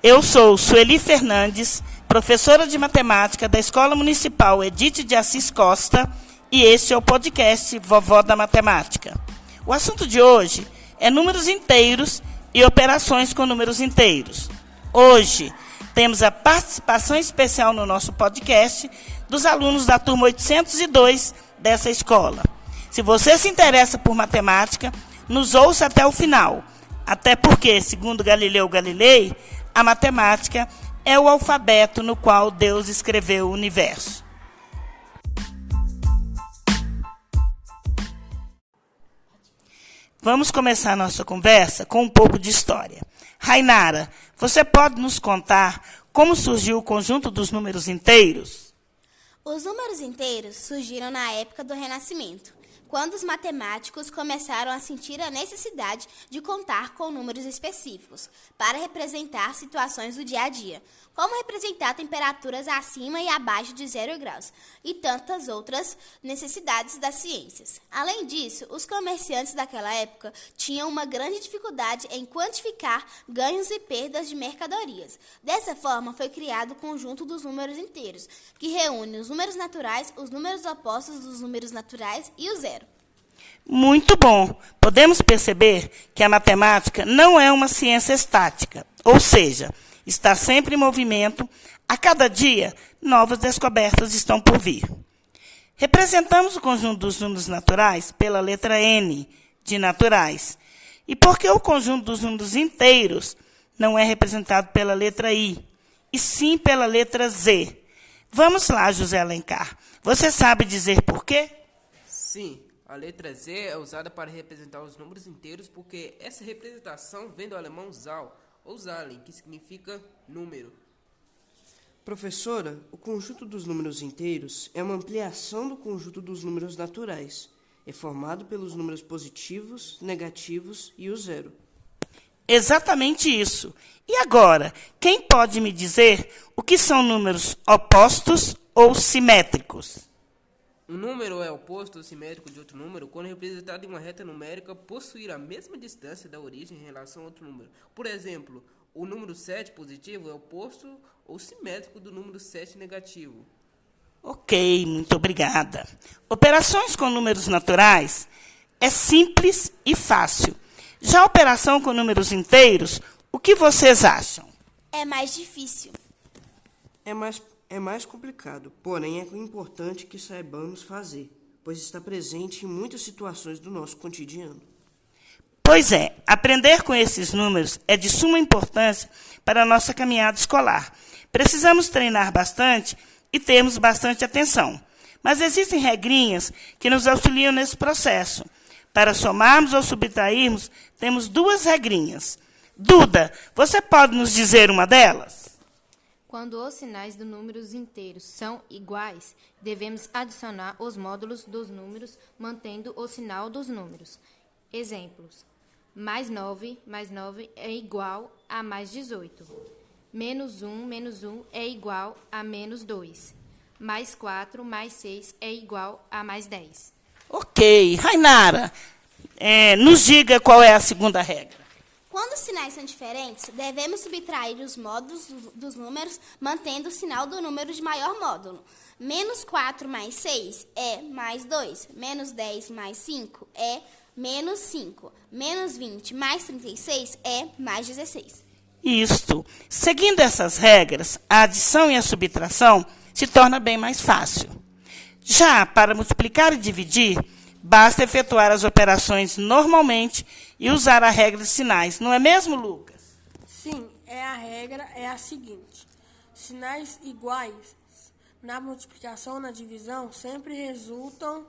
Eu sou Sueli Fernandes, professora de matemática da Escola Municipal Edith de Assis Costa, e este é o podcast Vovó da Matemática. O assunto de hoje é números inteiros e operações com números inteiros. Hoje temos a participação especial no nosso podcast dos alunos da turma 802 dessa escola. Se você se interessa por matemática, nos ouça até o final. Até porque, segundo Galileu Galilei, a matemática é o alfabeto no qual Deus escreveu o universo. Vamos começar nossa conversa com um pouco de história. Rainara, você pode nos contar como surgiu o conjunto dos números inteiros? Os números inteiros surgiram na época do Renascimento, quando os matemáticos começaram a sentir a necessidade de contar com números específicos para representar situações do dia a dia, como representar temperaturas acima e abaixo de 0 graus, e tantas outras necessidades das ciências. Além disso, os comerciantes daquela época tinham uma grande dificuldade em quantificar ganhos e perdas de mercadorias. Dessa forma, foi criado o conjunto dos números inteiros, que reúne os números naturais, os números opostos dos números naturais e o zero. Muito bom! Podemos perceber que a matemática não é uma ciência estática, ou seja, está sempre em movimento. A cada dia, novas descobertas estão por vir. Representamos o conjunto dos números naturais pela letra N, de naturais. E por que o conjunto dos números inteiros não é representado pela letra I, e sim pela letra Z? Vamos lá, José Alencar. Você sabe dizer por quê? Sim. A letra Z é usada para representar os números inteiros porque essa representação vem do alemão Zahl, ou Zahlen, que significa número. Professora, o conjunto dos números inteiros é uma ampliação do conjunto dos números naturais. É formado pelos números positivos, negativos e o zero. Exatamente isso. E agora, quem pode me dizer o que são números opostos ou simétricos? Um número é oposto ou simétrico de outro número quando representado em uma reta numérica possuir a mesma distância da origem em relação a outro número. Por exemplo, o número 7 positivo é oposto ou simétrico do número 7 negativo. Ok, muito obrigada. Operações com números naturais é simples e fácil. Já a operação com números inteiros, o que vocês acham? É mais difícil. É mais complicado, porém é importante que saibamos fazer, pois está presente em muitas situações do nosso cotidiano. Pois é, aprender com esses números é de suma importância para a nossa caminhada escolar. Precisamos treinar bastante e termos bastante atenção. Mas existem regrinhas que nos auxiliam nesse processo. Para somarmos ou subtrairmos, temos 2 regrinhas. Duda, você pode nos dizer uma delas? Quando os sinais dos números inteiros são iguais, devemos adicionar os módulos dos números, mantendo o sinal dos números. Exemplos: mais 9 é igual a mais 18. Menos 1 é igual a menos 2. Mais 4 mais 6 é igual a mais 10. Ok. Rainara, nos diga qual é a segunda regra. Quando os sinais são diferentes, devemos subtrair os módulos dos números, mantendo o sinal do número de maior módulo. Menos 4 mais 6 é mais 2. Menos 10 mais 5 é menos 5. Menos 20 mais 36 é mais 16. Isto. Seguindo essas regras, a adição e a subtração se torna bem mais fácil. Já para multiplicar e dividir, basta efetuar as operações normalmente e usar a regra de sinais. Não é mesmo, Lucas? Sim, a regra é a seguinte. Sinais iguais na multiplicação ou na divisão sempre resultam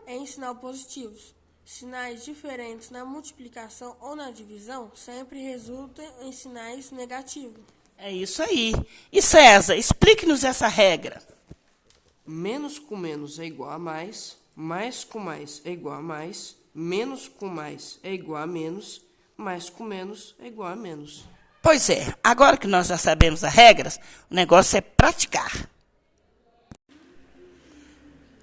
em sinal positivos. Sinais diferentes na multiplicação ou na divisão sempre resultam em sinais negativos. É isso aí. E César, explique-nos essa regra. Menos com menos é igual a mais com mais é igual a mais, menos com mais é igual a menos, mais com menos é igual a menos. Pois é, agora que nós já sabemos as regras, o negócio é praticar.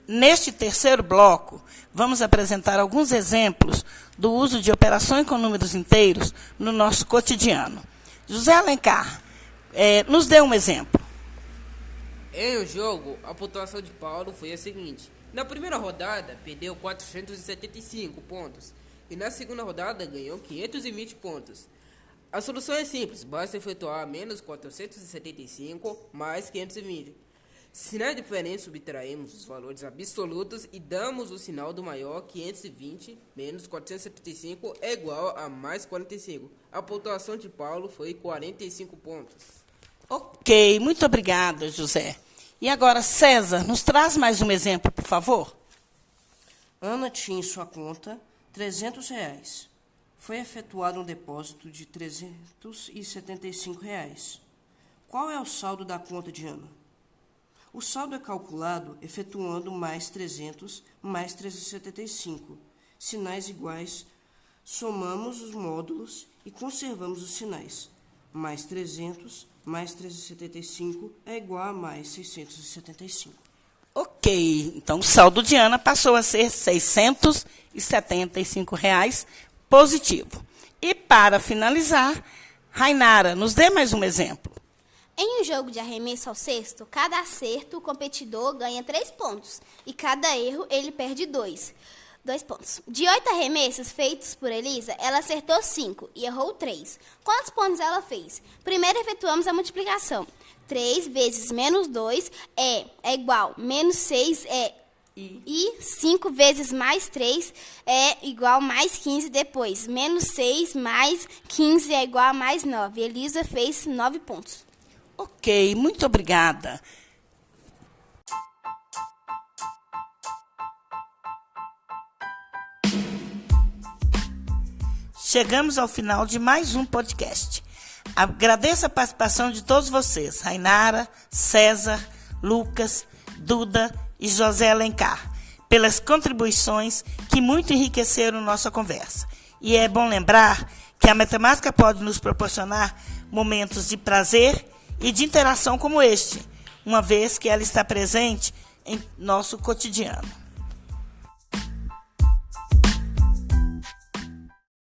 Neste terceiro bloco, vamos apresentar alguns exemplos do uso de operações com números inteiros no nosso cotidiano. José Alencar, Nos dê um exemplo. Em um jogo, a pontuação de Paulo foi a seguinte. Na primeira rodada, perdeu 475 pontos. E na segunda rodada, ganhou 520 pontos. A solução é simples. Basta efetuar menos 475 mais 520. Se na diferença subtraímos os valores absolutos e damos o sinal do maior, 520 menos 475 é igual a mais 45. A pontuação de Paulo foi 45 pontos. Ok, muito obrigada, José. E agora, César, nos traz mais um exemplo, por favor. Ana tinha em sua conta R$300. Foi efetuado um depósito de R$375. Qual é o saldo da conta de Ana? O saldo é calculado efetuando mais 300 mais 375. Sinais iguais, somamos os módulos e conservamos os sinais. Mais 300 mais 375 é igual a mais 675. Ok, então o saldo de Ana passou a ser R$ 675 positivo. E para finalizar, Rainara, nos dê mais um exemplo. Em um jogo de arremesso ao cesto, cada acerto o competidor ganha 3 pontos e cada erro ele perde 2 pontos. De 8 arremessos feitos por Elisa, ela acertou 5 e errou 3. Quantos pontos ela fez? Primeiro efetuamos a multiplicação. 3 vezes menos 2 é igual a menos 6 e 5 vezes mais 3 é igual a mais 15 depois. Menos 6 mais 15 é igual a mais 9. Elisa fez 9 pontos. Ok, muito obrigada. Chegamos ao final de mais um podcast. Agradeço a participação de todos vocês, Rainara, César, Lucas, Duda e José Alencar, pelas contribuições que muito enriqueceram nossa conversa. E é bom lembrar que a matemática pode nos proporcionar momentos de prazer e de interação como este, uma vez que ela está presente em nosso cotidiano.